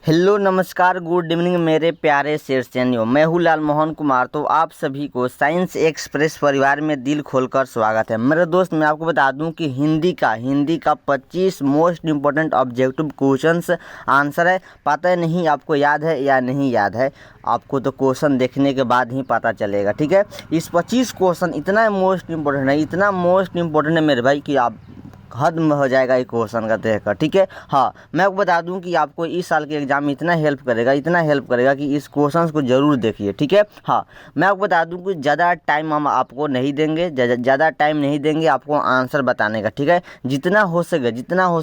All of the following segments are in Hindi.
हेलो नमस्कार गुड इवनिंग मेरे प्यारे शेरचनियों। मैं हूँ लाल मोहन कुमार। तो आप सभी को साइंस एक्सप्रेस परिवार में दिल खोलकर स्वागत है। मेरे दोस्त, मैं आपको बता दूं कि हिंदी का 25 most important objective questions answer है। पता है नहीं आपको याद है या नहीं याद है, आपको तो क्वेश्चन देखने के बाद ही पता चलेगा। ठीक है, इस 25 क्वेश्चन इतना मोस्ट इम्पोर्टेंट है, इतना मोस्ट इम्पोर्टेंट है मेरे भाई कि आप हद में हो जाएगा एक क्वेश्चन का देखकर। ठीक है, हाँ, मैं आपको बता दूं कि आपको इस साल के एग्जाम में इतना हेल्प करेगा कि इस क्वेश्चंस को जरूर देखिए। ठीक है, हाँ, मैं आपको बता दूं कि ज़्यादा टाइम हम आपको नहीं देंगे, ज़्यादा टाइम नहीं देंगे आपको आंसर बताने का। ठीक है, जितना हो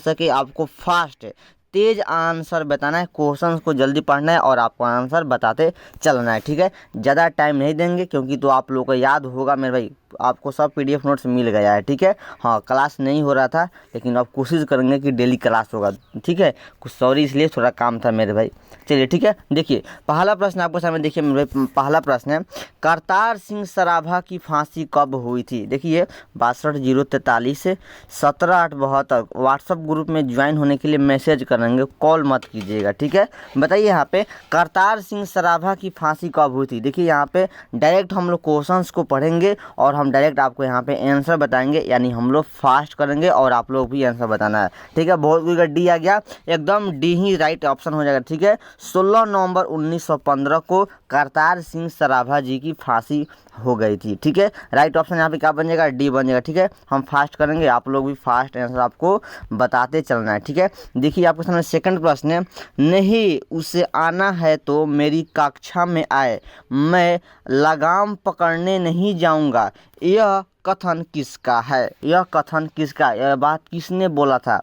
सके आपको फास्ट तेज आंसर बताना है, क्वेश्चंस को जल्दी पढ़ना है और आपको आंसर बताते चलना है। ठीक है, ज़्यादा टाइम नहीं देंगे क्योंकि तो आप लोगों को याद होगा मेरे भाई, आपको सब पीडीएफ नोट्स मिल गया है। ठीक है, हाँ, क्लास नहीं हो रहा था लेकिन अब कोशिश करेंगे कि डेली क्लास होगा। ठीक है, कुछ सॉरी, इसलिए थोड़ा काम था मेरे भाई। चलिए ठीक है, देखिए पहला प्रश्न आपको सामने देखिए मेरे भाई। पहला प्रश्न है, करतार सिंह सराभा की फांसी कब हुई थी? देखिए 62 043 से 17 8 72 व्हाट्सएप ग्रुप में ज्वाइन होने के लिए मैसेज करेंगे, कॉल मत कीजिएगा। ठीक है, बताइए यहाँ पे करतार सिंह सराभा की फांसी कब हुई थी। देखिए यहाँ पे डायरेक्ट हम लोग क्वेश्चंस को पढ़ेंगे और हम डायरेक्ट आपको यहाँ पे आंसर बताएंगे, यानी हम लोग फास्ट करेंगे और आप लोग भी आंसर बताना है। ठीक है, बहुत कुछ डी आ गया, एकदम डी ही राइट ऑप्शन हो जाएगा। ठीक है, 16 नवंबर 1915 को करतार सिंह सराभा जी की फांसी हो गई थी। ठीक है, राइट ऑप्शन यहाँ पे क्या बन जाएगा? डी बन जाएगा। ठीक है, हम फास्ट करेंगे, आप लोग भी फास्ट आंसर आपको बताते चलना है। ठीक है, देखिए आपके सामने सेकंड प्रश्न है, नहीं उसे आना है तो मेरी कक्षा में आए, मैं लगाम पकड़ने नहीं जाऊंगा, यह कथन किसका है? यह कथन किसका, यह बात किसने बोला था?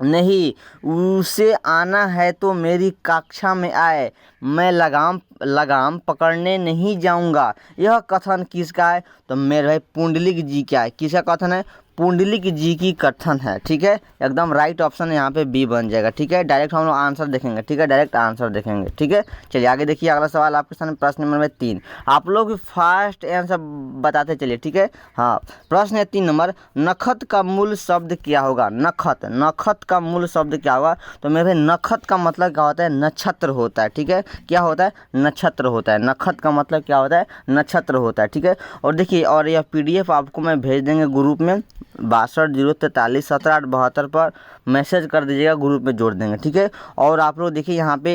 नहीं उसे आना है तो मेरी कक्षा में आए, मैं लगाम पकड़ने नहीं जाऊंगा, यह कथन किसका है? तो मेरे भाई पुंडलिक जी का है। किसका कथन है? पुंडलिक जी की कथन है। ठीक है, एकदम राइट ऑप्शन यहाँ पे बी बन जाएगा। ठीक है, डायरेक्ट हम लोग आंसर देखेंगे। ठीक है, डायरेक्ट आंसर देखेंगे। ठीक है, चलिए आगे देखिए, अगला सवाल आपके सामने प्रश्न नंबर 3। आप लोग फास्ट आंसर बताते चलिए। ठीक है, हाँ, प्रश्न है 3 नंबर, नखत का मूल शब्द क्या होगा? नखत का मूल शब्द क्या होगा? तो मेरे भाई नखत का मतलब क्या होता है? नक्षत्र होता है। ठीक है, क्या होता है? नक्षत्र होता है। नखत का मतलब क्या होता है? नक्षत्र होता है। ठीक है, और देखिए, और यह पीडीएफ आपको मैं भेज देंगे ग्रुप में 62 043 17 8 72 पर मैसेज कर दीजिएगा, ग्रुप में जोड़ देंगे। ठीक है, और आप लोग देखिए यहाँ पे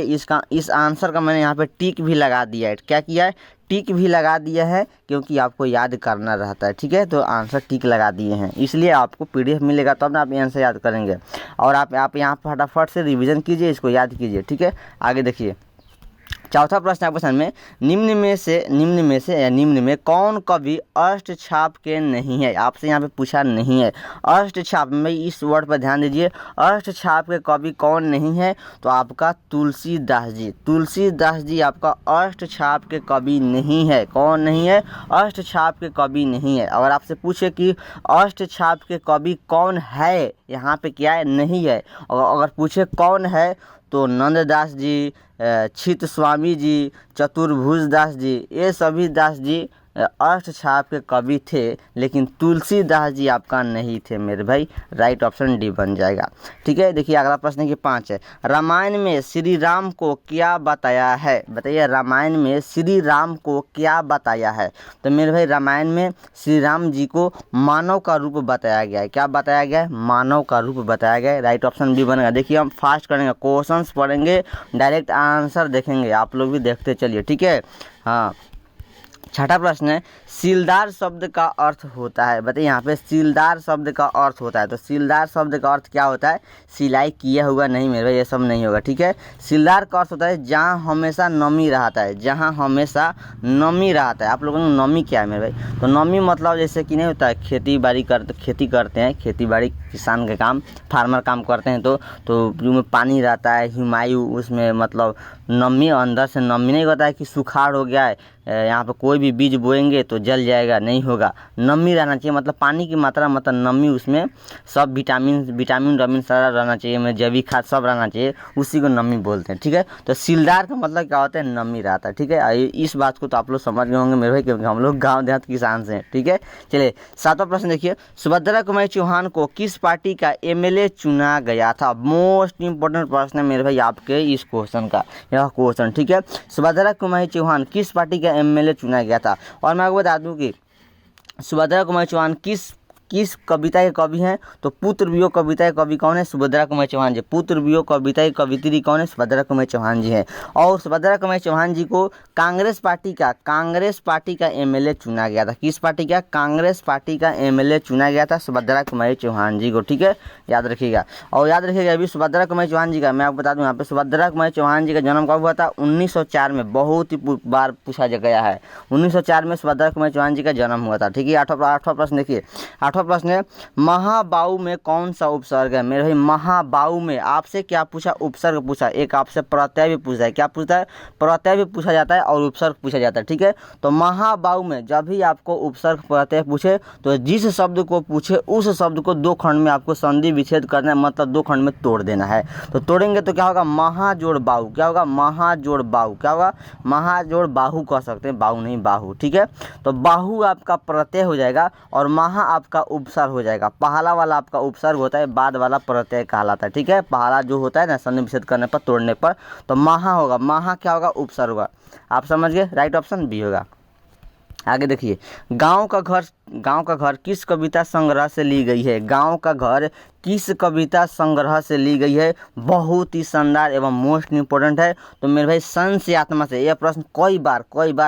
इस आंसर का मैंने यहाँ पे टिक भी लगा दिया है। क्या किया है? टिक भी लगा दिया है, क्योंकि आपको याद करना रहता है। ठीक है, तो आंसर टिक लगा दिए हैं, इसलिए आपको पीडीएफ मिलेगा तब ना आप आंसर याद करेंगे। और आप यहाँ फटाफट से रिवीजन कीजिए, इसको याद कीजिए। ठीक है, आगे देखिए चौथा प्रश्न आपके सामने, निम्न में कौन कवि अष्टछाप के नहीं है? आपसे यहाँ पे पूछा नहीं है अष्टछाप में, इस वर्ड पर ध्यान दीजिए। अष्टछाप के कवि कौन नहीं है? तो आपका तुलसीदास जी आपका अष्टछाप के कवि नहीं है। कौन नहीं है? अष्टछाप के कवि नहीं है। अगर आपसे पूछे कि अष्टछाप के कवि कौन है, यहाँ पे क्या है? नहीं है। और अगर पूछे कौन है तो नंददास जी, छित स्वामी जी, चतुर्भुज दास जी, ये सभी दास जी अष्टछाप के कवि थे, लेकिन तुलसीदास जी आपका नहीं थे मेरे भाई। राइट ऑप्शन डी बन जाएगा। ठीक है, देखिए अगला प्रश्न की 5 है, रामायण में श्री राम को क्या बताया है? बताइए, रामायण में श्री राम को क्या बताया है? तो मेरे भाई रामायण में श्री राम जी को मानव का रूप बताया गया है। क्या बताया गया है? मानव का रूप बताया गया है। राइट ऑप्शन बी बनेगा। देखिए हम फास्ट करेंगे, क्वेश्चंस पढ़ेंगे, डायरेक्ट आंसर देखेंगे, आप लोग भी देखते चलिए। ठीक है, हाँ, छठा प्रश्न है, सीलदार शब्द का अर्थ होता है? बताइए यहाँ पे सीलदार शब्द का अर्थ होता है, तो सीलदार शब्द का अर्थ क्या होता है? सिलाई किया हुआ नहीं मेरे भाई, ये सब नहीं होगा। ठीक है, सीलदार का अर्थ होता है जहाँ हमेशा नमी रहता है, जहाँ हमेशा नमी रहता है। आप लोगों को नमी क्या है मेरे भाई? तो नमी मतलब जैसे कि नहीं होता है, खेती करते हैं, खेती बाड़ी किसान के काम, फार्मर काम करते हैं, तो जो पानी रहता है, हिमायु, उसमें मतलब नमी, अंदर से नमी नहीं होता है कि सुखाड़ हो गया है, यहाँ पे कोई भी बीज बोएंगे तो जल जाएगा, नहीं होगा। नमी रहना चाहिए, मतलब पानी की मात्रा, मतलब नमी, उसमें सब विटामिन सारा रहना चाहिए, में जैविक खाद सब रहना चाहिए, उसी को नमी बोलते हैं, ठीक है। तो सीलदार का मतलब क्या होता है, नमी रहता है, ठीक है। इस बात को तो आप लोग समझ गए होंगे मेरे भाई, क्योंकि हम लोग गाँव देहात किसान से हैं, ठीक है। चलिए 7वां प्रश्न देखिए, सुभद्रा कुमारी चौहान को किस पार्टी का एमएलए चुना गया था। मोस्ट इंपोर्टेंट प्रश्न है मेरे भाई आपके इस क्वेश्चन का, यह क्वेश्चन, ठीक है। सुभद्रा कुमारी चौहान किस पार्टी का एमएलए चुना गया था। और मैं आपको बता दूं कि सुभद्रा कुमारी चौहान किस कविता के कवि हैं, तो पुत्र वियोग कविता के कवि कौन है, सुभद्रा कुमारी चौहान जी। पुत्र वियोग कविता की कवित्री कौन है, सुभद्रा कुमारी चौहान जी हैं। और सुभद्रा कुमारी चौहान जी को कांग्रेस पार्टी का एमएलए चुना गया था। किस पार्टी का, कांग्रेस पार्टी का एमएलए चुना गया था सुभद्रा कुमारी चौहान जी को, ठीक है, याद रखिएगा। और याद रखिएगा अभी सुभद्रा कुमारी चौहान जी का मैं आपको बता दूं, यहाँ पे सुभद्रा कुमारी चौहान जी का जन्म कब हुआ था, 1904 में। बहुत ही बार पूछा गया है, 1904 में सुभद्रा कुमारी चौहान जी का जन्म हुआ था, ठीक है। 8वां प्रश्न देखिए, 8वां प्रश्न है, महाबाहु में कौन सा उपसर्ग है। मेरे भाई महाबाहु में आपसे क्या पूछा, उपसर्ग पूछा, एक आपसे प्रत्यय भी पूछा है। क्या पूछता है, प्रत्यय भी पूछा जाता है और उपसर्ग पूछा जाता है, ठीक है। तो महाबाहु में जब भी आपको उपसर्ग प्रत्यय पूछे, तो जिस शब्द को पूछे उस शब्द को 2 खंड में आपको संधि विच्छेद करना है, मतलब 2 खंड में तोड़ देना है। तो तोड़ेंगे तो क्या होगा, महाजोड़ बाहु, क्या होगा, महाजोड़ बाहु, क्या होगा, महाजोड़ बाहु कह सकते हैं, बाहु नहीं बाहु, ठीक है। तो बाहु आपका प्रत्यय हो जाएगा और महा आपका उपसर्ग हो जाएगा। पहला वाला आपका उपसर्ग होता है, बाद वाला प्रत्यय कहलाता है, ठीक है। पहला जो होता है ना संधि विच्छेद करने पर, तोड़ने पर, तो महा होगा, महा क्या होगा, उपसर्ग होगा। आप समझ गए, राइट ऑप्शन बी होगा। आगे देखिए, गांव का घर किस कविता संग्रह से ली गई है। गांव का घर किस कविता संग्रह से ली गई है, बहुत ही शानदार एवं मोस्ट इंपोर्टेंट है। तो मेरे भाई सन से आत्मा से, यह प्रश्न कई बार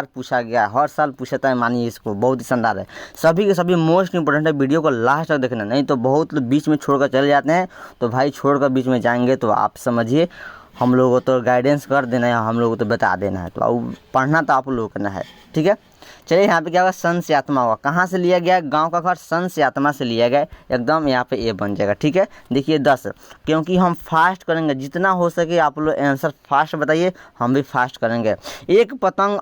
पूछा गया, हर साल पूछता है, मानिए इसको, बहुत ही शानदार है, सभी के सभी मोस्ट इंपोर्टेंट है। वीडियो को लास्ट तक देखना, नहीं तो बहुत लोग बीच में छोड़कर चले जाते हैं। तो भाई छोड़कर बीच में जाएंगे तो आप समझिए, हम लोगों को तो गाइडेंस कर देना है, हम लोगों को तो बता देना है, तो पढ़ना तो आप लोगों को करना है, ठीक है। चलिए यहाँ पे क्या होगा, सन से आत्मा होगा। कहाँ से लिया गया, गांव का घर सन से आत्मा से लिया गया, एकदम यहाँ पे ए बन जाएगा, ठीक है। देखिए 10, क्योंकि हम फास्ट करेंगे, जितना हो सके आप लोग आंसर फास्ट बताइए, हम भी फास्ट करेंगे। एक पतंग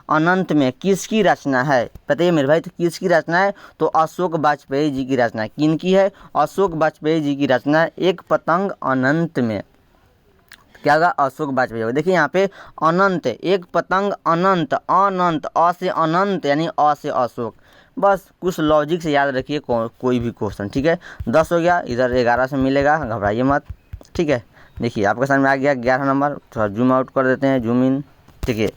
अनंत में किसकी रचना है, बताइए मेरे भाई, तो किसकी रचना है, तो अशोक वाजपेयी जी की रचना है। किनकी है, अशोक वाजपेयी जी की रचना है, एक पतंग अनंत में, क्या होगा, अशोक वाजपेयी होगा। देखिए यहाँ पे अनंत, एक पतंग अनंत, अ से अनंत यानी अ से अशोक, बस कुछ लॉजिक से याद रखिए कोई भी क्वेश्चन, ठीक है। 10 हो गया, इधर 11 से मिलेगा, घबराइए मत, ठीक है। देखिए आपके सामने आ गया 11 नंबर, थोड़ा जूम आउट कर देते हैं, जूम इन, ठीक है।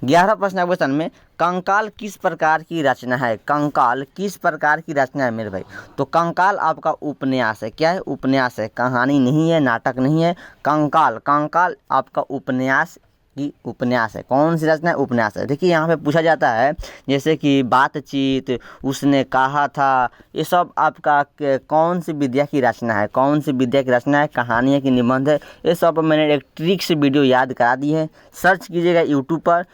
11 प्रश्न आपके सामने में, कंकाल किस प्रकार की रचना है। कंकाल किस प्रकार की रचना है मेरे भाई, तो कंकाल आपका उपन्यास है। क्या है, उपन्यास है, कहानी नहीं है, नाटक नहीं है। कंकाल आपका उपन्यास है। कौन सी रचना है, उपन्यास है। देखिए यहाँ पे पूछा जाता है, जैसे कि बातचीत, उसने कहा था, ये सब आपका कौन सी विद्या की रचना है, कौन सी विद्या की रचना है, कहानी है कि निबंध है, ये सब मैंने एक ट्रिक से वीडियो याद करा दी है। सर्च कीजिएगा यूट्यूब पर,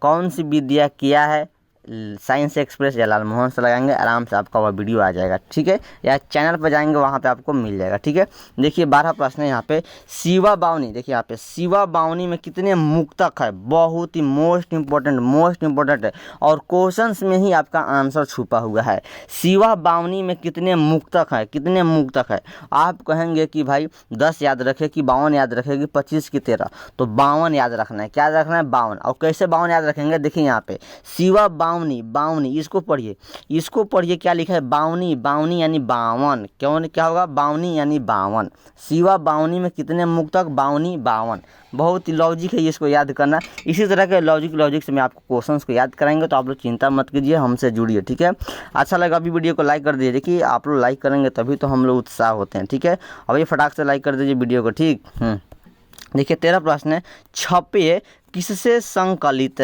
कौन सी विद्या किया है, साइंस एक्सप्रेस या लालमोहन से लगाएंगे, आराम से आपका वह वीडियो आ जाएगा, ठीक है। या चैनल पर जाएंगे, वहाँ पे आपको मिल जाएगा, ठीक है। देखिए 12 प्रश्न है यहाँ पे, शिवा बावनी। देखिए यहाँ पे शिवा बावनी में कितने मुक्तक है, बहुत ही मोस्ट इंपॉर्टेंट है, और क्वेश्चंस में ही आपका आंसर छुपा हुआ है। शिवा बावनी में कितने मुक्तक है। आप कहेंगे कि भाई 10 याद रखे कि 52 याद रखे कि 25 की 13, तो 52 याद रखना है। क्या याद रखना है, 52। और कैसे 52 याद रखेंगे, देखिए यहाँ पे शिवा बावनी, इसको पढ़िए, क्या लिखा है, बावनी यानी 52, क्या होगा, बावनी यानी 52। शिवा बावनी में कितने मुक्तक, 52। बहुत ही लॉजिक है, इसको याद करना। इसी तरह के लॉजिक से मैं आपको क्वेश्चंस को याद कराएंगे, तो आप लोग चिंता मत कीजिए, हमसे जुड़िए, ठीक है। अच्छा लगा अभी वीडियो को लाइक कर दीजिए, देखिए आप लोग लाइक करेंगे तभी तो हम लोग उत्साह होते हैं, ठीक है। अभी फटाक से लाइक कर दीजिए वीडियो को, ठीक। देखिए 13 प्रश्न है, छपे किससे संकलित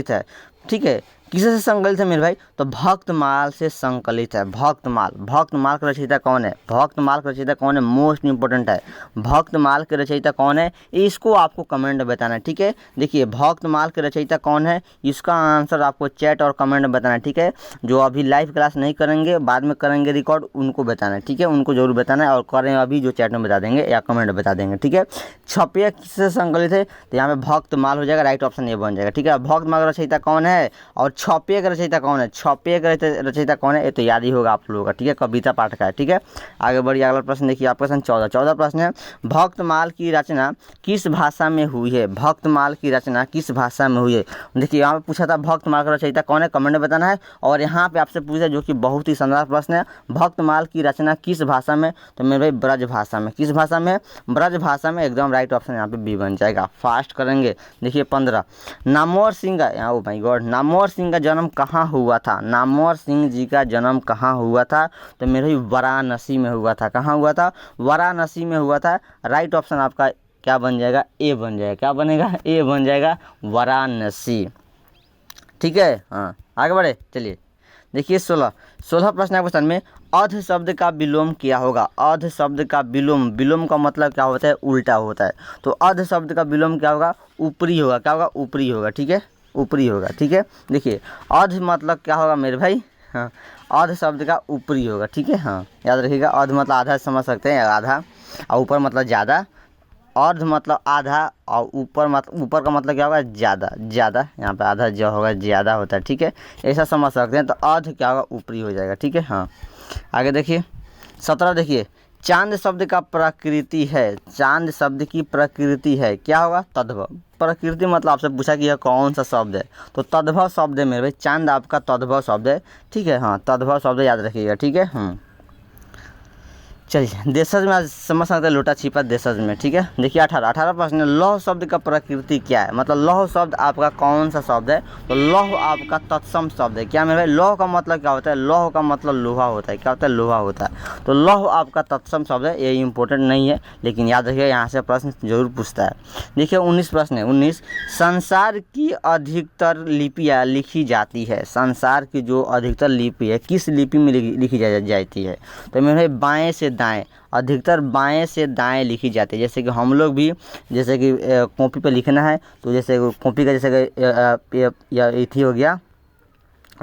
है, ठीक है। किससे संकलित है मेरे भाई? तो भक्तमाल से संकलित है। भक्तमाल, भक्तमाल का रचयिता कौन है? भक्तमाल का रचयिता कौन है? मोस्ट इंपोर्टेंट है। भक्तमाल के रचयिता कौन है, इसको आपको कमेंट में बताना है, ठीक है। देखिए भक्तमाल के रचयिता कौन है, इसका आंसर आपको चैट और कमेंट में बताना है, ठीक है। जो अभी लाइव क्लास नहीं करेंगे, बाद में करेंगे रिकॉर्ड, उनको बताना है, ठीक है। उनको जरूर बताना है, और करें अभी जो चैट में बता देंगे या कमेंट में बता देंगे, ठीक है। छपे किससे संकलित है? तो यहाँ पे भक्तमाल हो जाएगा, राइट ऑप्शन ये बन जाएगा, ठीक है। भक्तमाल का रचयिता कौन है और छपे का रचयिता कौन है? छपे का रचयिता कौन है, ये तो याद ही होगा आप लोगों का, ठीक है। कविता पाठ का है, ठीक है। आगे बढ़िए, अगला प्रश्न देखिए, आपका प्रश्न 14 प्रश्न है। भक्तमाल की रचना किस भाषा में हुई है? भक्तमाल की रचना किस भाषा में हुई है? देखिए यहाँ पे पूछा था भक्तमाल का रचयिता कौन है, कमेंट में बताना है। और यहाँ पे आपसे पूछा जो कि बहुत ही शानदार प्रश्न है, भक्तमाल की रचना किस भाषा में? तो मेरे भाई ब्रज भाषा में। किस भाषा में? ब्रज भाषा में, एकदम राइट ऑप्शन यहाँ पे बी बन जाएगा। फास्ट करेंगे। देखिए 15, नामवर सिंह का, oh my God, Namvar Singh का जन्म कहाँ हुआ था? नामवर सिंह जी का जन्म कहाँ हुआ था? तो मेरे भाई वाराणसी में हुआ था। कहाँ हुआ था? वाराणसी में हुआ था। राइट ऑप्शन आपका क्या बन जाएगा? ए बन जाएगा। क्या बनेगा? ए बन जाएगा, वाराणसी, ठीक है। हाँ आगे बढ़े, चलिए देखिए 16 प्रश्न आपके सामने में। अध शब्द का विलोम क्या होगा? अध शब्द का विलोम, विलोम का मतलब क्या होता है? उल्टा होता है। तो अध शब्द का विलोम क्या होगा? ऊपरी होगा। क्या होगा? ऊपरी होगा, ठीक है, ऊपरी होगा, ठीक है। देखिए अध मतलब क्या होगा मेरे भाई? हाँ, अध शब्द का ऊपरी होगा, ठीक है। हाँ याद रखिएगा, अध मतलब आधा समझ सकते हैं, आधा, और ऊपर मतलब ज़्यादा। अर्ध मतलब आधा, और ऊपर का मतलब क्या होगा? ज़्यादा, ज़्यादा। यहाँ पे आधा जो होगा ज़्यादा होता है, ठीक है, ऐसा समझ सकते हैं। तो अर्ध क्या होगा? ऊपरी हो जाएगा, ठीक है। हाँ आगे देखिए 17, देखिए चांद शब्द का प्रकृति है, चांद शब्द की प्रकृति है, क्या होगा? तद्भव। प्रकृति मतलब आपसे पूछा कि यह कौन सा शब्द है, तो तद्भव शब्द है मेरे भाई। चांद आपका तद्भव शब्द है, ठीक है। हाँ तद्भव शब्द याद रखिएगा, ठीक है। चलिए देशज में आज समझ सकते हैं, लोटा छिपा देशज में, ठीक है। देखिए 18 प्रश्न, लौह शब्द का प्रकृति क्या है? मतलब लौह शब्द आपका कौन सा शब्द है? तो लौह आपका तत्सम शब्द है। क्या मेरे भाई? लौह का मतलब क्या होता है? लौह का मतलब लोहा होता है। क्या होता है? लोहा होता है। तो लौह आपका तत्सम शब्द है। ये इंपॉर्टेंट नहीं है, लेकिन याद रखिए यहाँ से प्रश्न जरूर पूछता है। देखिए 19 प्रश्न है। 19, संसार की अधिकतर लिपियाँ लिखी जाती है। संसार की जो अधिकतर लिपि है, किस लिपि में लिखी जाती है? तो मेरे भाई बाएँ से दाएं, अधिकतर बाएं से दाएं लिखी जाती है। जैसे कि हम लोग भी, जैसे कि कॉपी पे लिखना है, तो जैसे कॉपी का जैसे या इथी हो गया,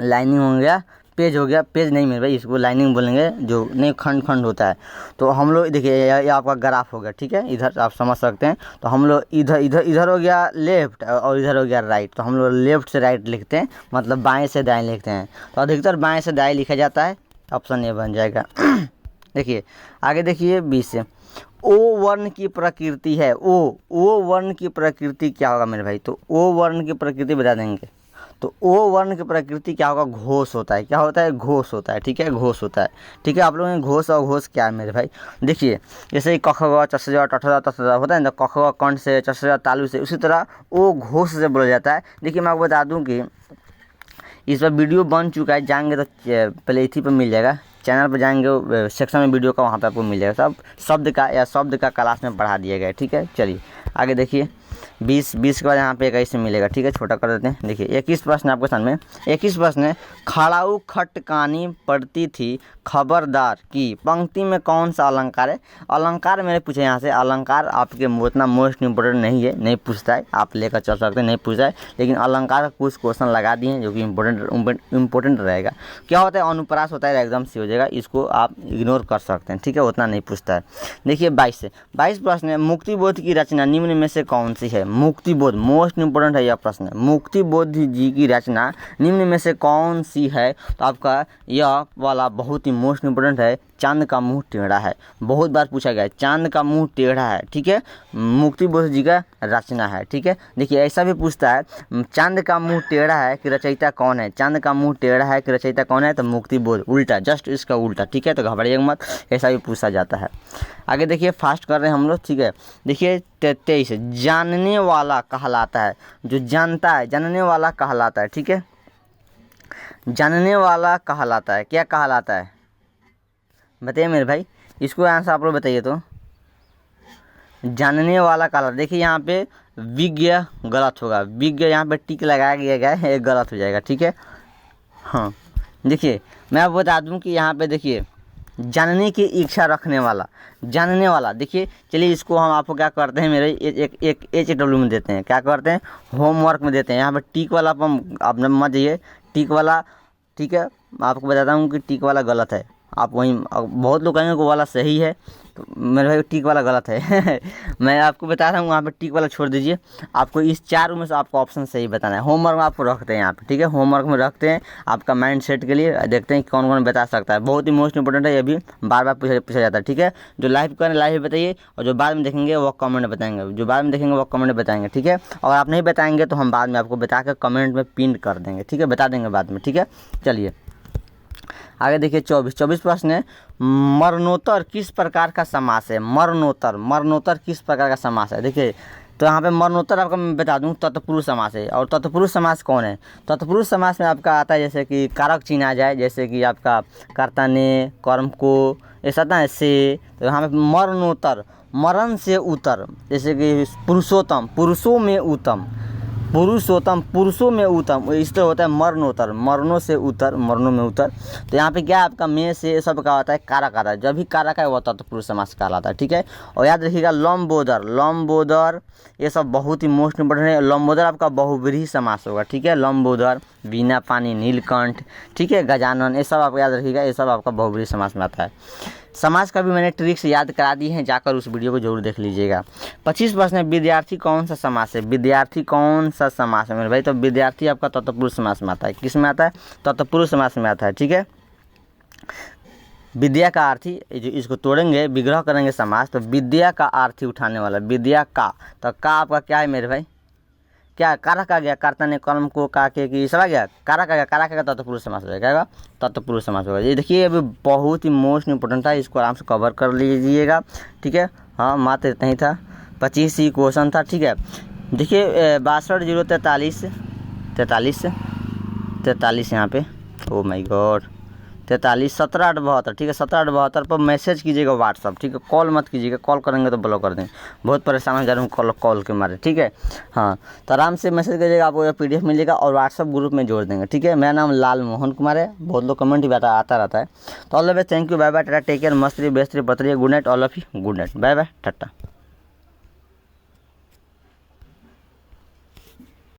लाइनिंग हो गया, पेज हो गया, पेज नहीं मेरे भाई, इसको लाइनिंग बोलेंगे, जो नहीं खंड खंड होता है। तो हम लोग देखिए ये आपका ग्राफ हो गया, ठीक है, इधर आप समझ सकते हैं। तो हम लोग इधर हो गया लेफ्ट, और इधर हो गया राइट। तो हम लोग लेफ्ट से राइट लिखते हैं, मतलब बाएँ से दाएँ लिखते हैं। तो अधिकतर बाएँ से दाएँ लिखा जाता है, ऑप्शन ए बन जाएगा। देखिए आगे देखिए 20 से, ओ वर्ण की प्रकृति है। ओ वर्ण की प्रकृति क्या होगा मेरे भाई? तो ओ वर्ण की प्रकृति बता देंगे। तो ओ वर्ण की प्रकृति क्या होगा? घोष होता है। क्या होता है? घोष होता है, ठीक है, घोष होता है, ठीक है। आप लोगों ने घोष और घोष क्या है मेरे भाई? देखिए जैसे क ख ग च छ ज ट ठ द त थ द होता है ना, क ख ग कंठ से, च छ ज तालु से, उसी तरह ओ घोष से बोला जाता है। देखिए मैं आपको बता दूँ कि इस पर वीडियो बन चुका है, जाएंगे तो पहले इसी पर मिल जाएगा, चैनल पर जाएंगे सेक्शन में वीडियो का, वहाँ पे आपको मिल जाएगा। सब शब्द का या शब्द का क्लास में पढ़ा दिया गया है, ठीक है। चलिए आगे देखिए 20 के बाद यहाँ पे 21 मिलेगा, ठीक है, छोटा कर देते हैं। देखिए 21 प्रश्न आपके सामने। 21 प्रश्न है, खड़ाऊ खटकानी पड़ती थी खबरदार की पंक्ति में कौन सा अलंकार है? अलंकार मैंने पूछा यहाँ से। अलंकार आपके उतना मोस्ट इंपोर्टेंट नहीं है, नहीं पूछता है, आप लेकर चल सकते हैं, नहीं पूछता है, लेकिन अलंकार का कुछ क्वेश्चन लगा दिए हैं जो कि इंपॉर्टेंट रहेगा। क्या होता है? अनुप्रास होता है, एकदम से हो जाएगा, इसको आप इग्नोर कर सकते हैं, ठीक है, उतना नहीं पूछता है। देखिए 22 प्रश्न है, मुक्तिबोध की रचना निम्न में से कौन सी है? मुक्तिबोध मोस्ट इंपोर्टेंट है यह प्रश्न। मुक्तिबोध जी की रचना निम्न में से कौन सी है? तो आपका यह वाला बहुत ही मोस्ट इंपोर्टेंट है, चांद का मुंह टेढ़ा है। बहुत बार पूछा गया है, चांद का मुंह टेढ़ा है, ठीक है, मुक्तिबोध जी का रचना है, ठीक है। देखिए ऐसा भी पूछता है, चांद का मुंह टेढ़ा है कि रचयिता कौन है? चांद का मुंह टेढ़ा है कि रचयिता कौन है? तो मुक्तिबोध, उल्टा, जस्ट इसका उल्टा, ठीक है, तो घबराइएगा मत, ऐसा भी पूछा जाता है। आगे देखिए फास्ट कर रहे हैं हम लोग, ठीक है। देखिए 23, जानने वाला कहलाता है, जो जानता है, जानने वाला कहलाता है, ठीक है, जानने वाला कहलाता है। क्या कहलाता है बताइए मेरे भाई, इसको आंसर आप लोग बताइए। तो जानने वाला कहलाता, देखिए यहाँ पे विज्ञ गलत होगा, विज्ञ यहाँ पे टिक लगाया गया है, ये गलत हो जाएगा, ठीक है। हाँ देखिए, मैं आपको बता दूं कि यहाँ पे देखिए जानने की इच्छा रखने वाला, जानने वाला, देखिए चलिए इसको हम आपको क्या करते हैं, मेरे एक HW में देते हैं, क्या करते हैं, होमवर्क में देते हैं। यहाँ पे टिक वाला आप मत जाइए, टिक वाला, ठीक है, मैं आपको बताता हूँ कि टिक वाला गलत है। आप वहीं, बहुत लोग कहेंगे वो वाला सही है, तो मेरे भाई टिक वाला गलत है मैं आपको बता रहा हूँ, वहाँ पे टिक वाला छोड़ दीजिए। आपको इस चारों में से आपको ऑप्शन सही बताना है। होमवर्क में आपको रखते हैं यहाँ पे, ठीक है, होमवर्क में रखते हैं आपका माइंड सेट के लिए, देखते हैं कौन कौन बता सकता है। बहुत ही मोस्ट इंपॉर्टेंट है, ये भी बार बार पूछा जाता है, ठीक है। जो लाइव करें लाइव बताइए, और जो बाद में देखेंगे वो कमेंट बताएंगे, जो बाद में देखेंगे वो कमेंट बताएंगे, ठीक है। और आप नहीं बताएंगे तो हम बाद में आपको बता कर कमेंट में पिन कर देंगे, ठीक है, बता देंगे बाद में, ठीक है। चलिए आगे देखिए, 24 प्रश्न है, मरणोत्तर किस प्रकार का समास है। मरणोत्तर किस प्रकार का समास है। देखिए तो यहाँ पे मरणोत्तर आपका मैं बता दूँ तत्पुरुष समास है। और तत्पुरुष समास कौन है, तत्पुरुष समास में आपका आता है जैसे कि कारक चिन्ह आ जाए, जैसे कि आपका कर्ता ने, कर्म को, ऐसा आता है से। तो यहाँ पे मरणोत्तर, मरण से उत्तर, जैसे कि पुरुषोत्तम, पुरुषों में उत्तम, पुरुषोत्तम, पुरुषों में उत्तम, इस तरह होता है मरणोत्तर, मरणों से उत्तर, मरणों में उत्तर। तो यहाँ पे क्या आपका में से सब का होता है कारक आता है, जब भी कारक है वह तत्पुरुष समास कहलाता है, ठीक है। और याद रखिएगा लंबोदर, ये सब बहुत ही मोस्ट इंपोर्टेंट है। लंबोदर आपका बहुव्रीहि समास होगा, ठीक है, लंबोदर, बिना पानी, नीलकंठ, ठीक है, गजानन, ये सब आप याद रखिएगा, ये सब आपका बहुव्रीहि समास में आता है। समाज का भी मैंने ट्रिक्स याद करा दी हैं, जाकर उस वीडियो को जरूर देख लीजिएगा। 25 प्रश्न है, विद्यार्थी कौन सा समास है। विद्यार्थी कौन सा समास है मेरे भाई, तो विद्यार्थी आपका तत्पुरुष समास में आता है। किस में आता है, तत्पुरुष समास में आता है, ठीक है। विद्या का अर्थी, जो इसको तोड़ेंगे विग्रह करेंगे समास, तो विद्या का अर्थी उठाने वाला, विद्या का, तो का आपका क्या है मेरे भाई, क्या कारक आ गया, कर्ता ने, कर्म को, काके की, सब आ गया, कारक आ गया, कारक आ गया, तत्पुरुष समास हो जाएगा, तत्पुरुष समास होगा। ये देखिए अभी बहुत ही मोस्ट इंपोर्टेंट था, इसको आराम से कवर कर लीजिएगा, ठीक है। हाँ मात्र इतना ही था, 25 ही क्वेश्चन था, ठीक है। देखिए 62 43 यहाँ पे, ओ माय गॉड, 43 17 8 72, ठीक है, 17 8 72 पर मैसेज कीजिएगा व्हाट्सअप, ठीक है, कॉल मत कीजिएगा, कॉल करेंगे तो ब्लॉक कर देंगे, बहुत परेशान हो जा रहा हूँ कॉल के मारे, ठीक है। हाँ तो आराम से मैसेज करिएगा, आपको PDF मिलेगा और व्हाट्सअप ग्रुप में जोड़ देंगे, ठीक है। मेरा नाम लाल मोहन कुमार है, बहुत लोग कमेंट भी आता रहता है। तो all the best, thank you, bye bye, tata, take care, मस्त रहिए, बेस्ट रहिए, पत रहिए, good night all of you, good night, bye bye, Tata.